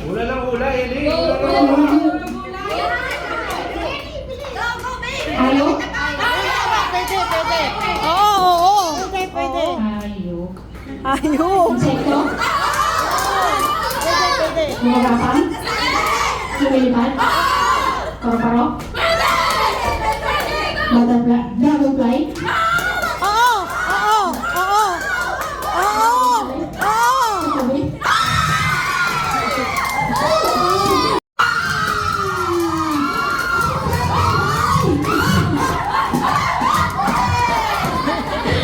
Ula lang ula, Eli. Ula lang ula. Ayaw? Pwede. Oo. Pwede. Ayaw. Ayaw. Insekto? Pwede. Lumagapan? Lumilipad? Paro-paro? Butterfly? Dragonfly? Oo. Sabi?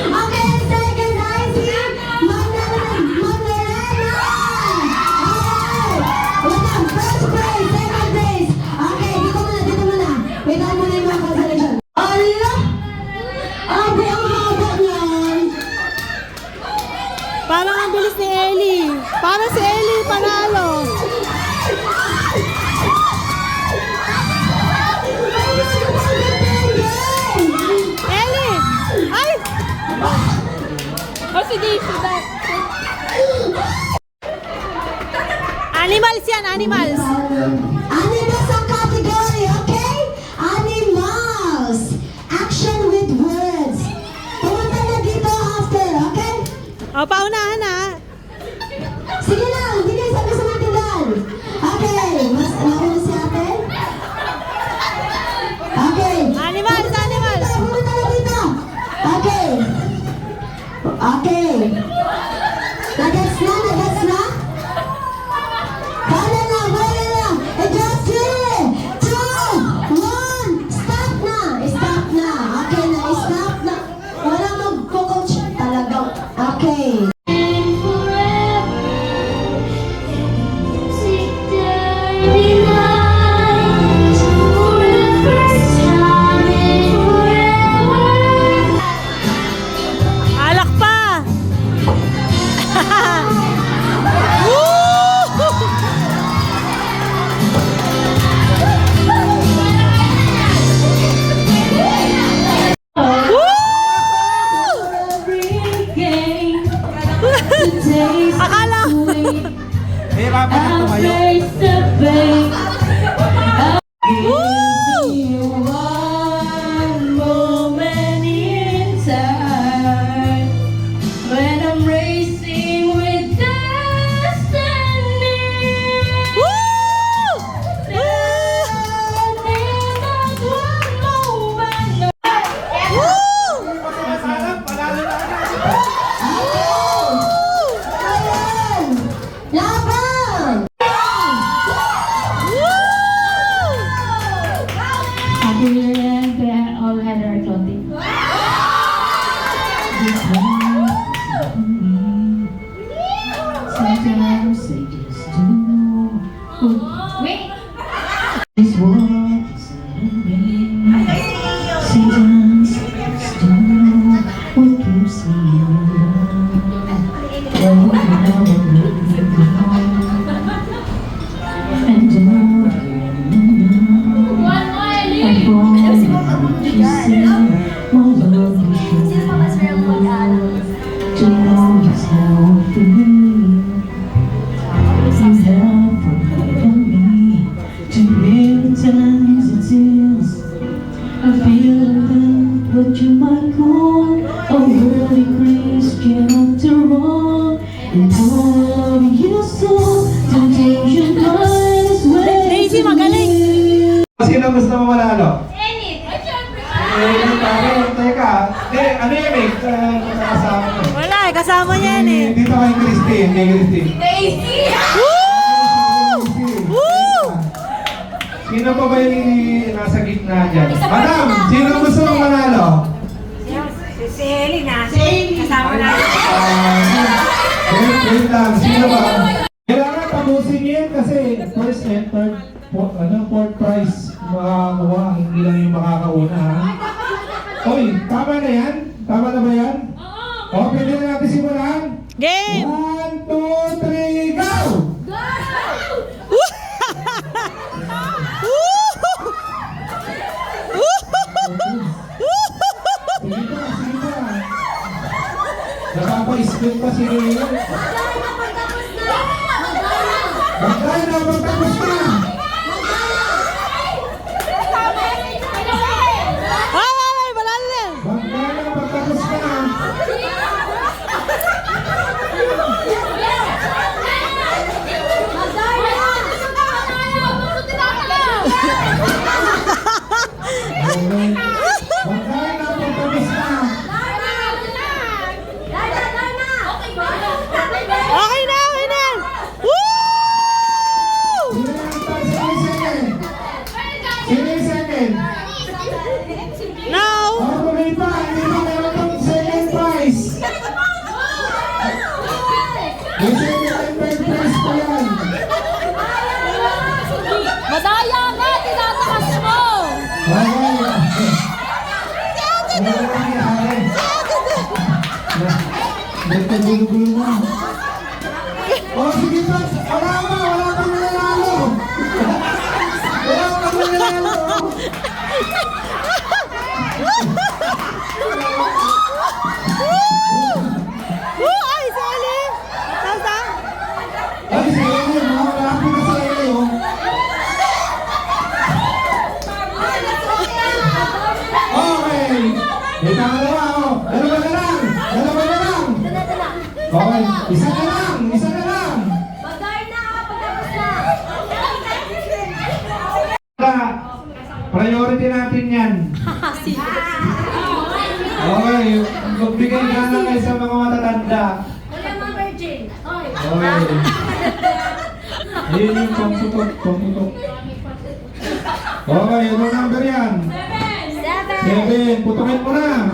Okay, second I see Magdalena. Okay, first place, second place. Okay, dito muna. Wait ako muna yung mga consolation. Ala! Abi, ang haba niyan. Parang ang bilis ni Ellie. Parang si Ellie panalo. Ellie! Ay! O si Daisy. Animals yan, animals. Animals ang category, okay? Animals. Action with words. Pumunta na dito after, okay? O, paunahan na. Sige lang, bilis ang gusto natin dyan. Okay, mas nauna si ate. Okay. Animals. Pumunta na dito. Okay. Okay. Nagets na? Wala na. Just 3, 2, 1. Stop na. Okay na, stop na. Walang mag-coach talaga. Okay. Alak pa. Akala ko. Hirapan na tumayo. One moment in time when I'm racing with destiny. Masalang, panalo na. Ayan! Laban! Happy New Year to all Heather Clothing. Sometimes I just don't know. Wait! This world is sometimes I just don't know what keeps me alive. Oh, now I'm looking home. And the more I fall, you see my love is to know just how I feel. You have forgiven me too many times it seems. I feel that what you might call a worldly Christian after all. And all you saw, temptation might as well. Daisy, magaling. Sino gusto mo manalo? Teka. Ano yan eh? Kasama ko. Wala eh, kasama niya yan eh. Dito kay Christine. Woo! Sino pa ba yung nasa gitna dyan? Madam, sino gusto mong manalo? Si Ellie na. Kasama na. Wait lang, sino ba? Kailangan tapusin yan kasi first and third, fourth prize makakuha, hindi lang yung makakauna. Ha? Oy, tama na yan? Tama na ba yan? Oo. Pwede na natin simulan? Game! 1, 2, 3, go! Sige pa. Nakapa-split pa si Rino. Magdana, magtapos na. Ay, banana na. Magdana, magtapos na. Magdana, magtapos na. Okay na, okay na. Woo! Sino yung second? Sino yung second? No. Oh, tuloy pa. Hindi pa meron pang second prize. May second and third prize pa yan. Madaya ka, tinatakas mo. Ano nangyari? Nagkagulo-gulo mo. Oh, sige pa. Wala pang nanalo. Wala pang nanalo. Ay, si Ellie. Nasa? Ay, sige mo. Wala pang sa iyo. Okay. May dalawa, oh. Dalawa na lang. Dalawa na lang. Okay. Isa na lang. Isa na lang. Priority natin yan. Okay. Magbigay ka na kayo sa mga matatanda. Okay. Ayun yung pamputok. Okay. Ano number yan? 7. Putukin mo na.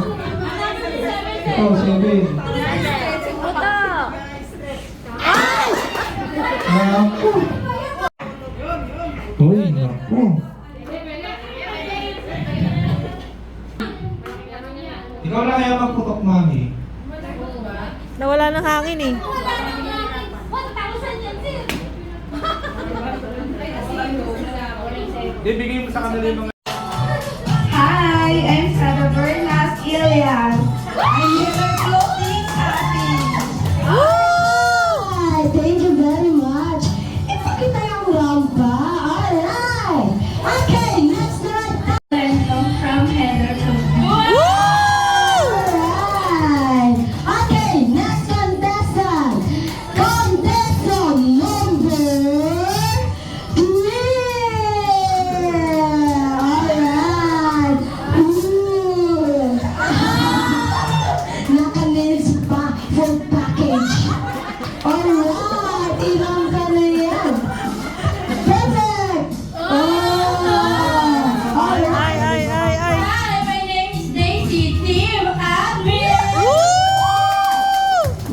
Ito, 7. Naku. Uy, naku. Ikaw na kaya magputok, mami. Nawala ng hangin eh. Ibigay mo sa kanila yung mga... Hi, I'm Sada Bernas Ilias. I'm here clothing artist. Hi, thank you very much. Ipakita yung rampa. Alright. Okay, next right. From Heather Clothing. Alright. Okay, next contestant. Contestant number 3. Alright. Ooh. Naka-nails pa. Full package. Alright. Ilang ka na yan. Perfect. Oh. Alright. Ay. Hi, my name is Daisy. Team Admin.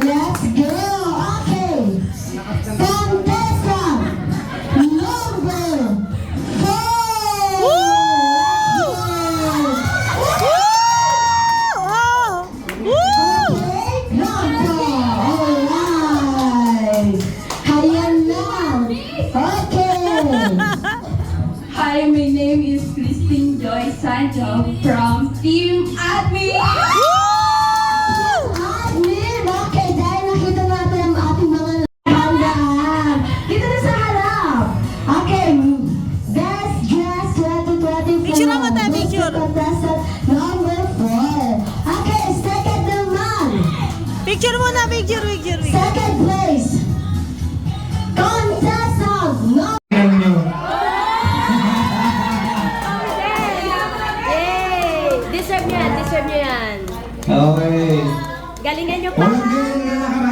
Let's go! Okay! Contestant number 4! Okay, Blanca! Alright! Kaya lang! Okay! Hi, my name is Christine Joy Sancho from Team Admin. Admin! Okay, dahil nakita natin ang ating mga handaan. Dito na sa harap! Okay, Best Dress 2024. Picture naman tayo, picture. Contestant number 4. Okay, second naman. Picture muna, picture. Second place. Contestant number Yan nyo. Deserve nyo yan. Okay. Galingan nyo pa. Walang ganyan na nakaraan.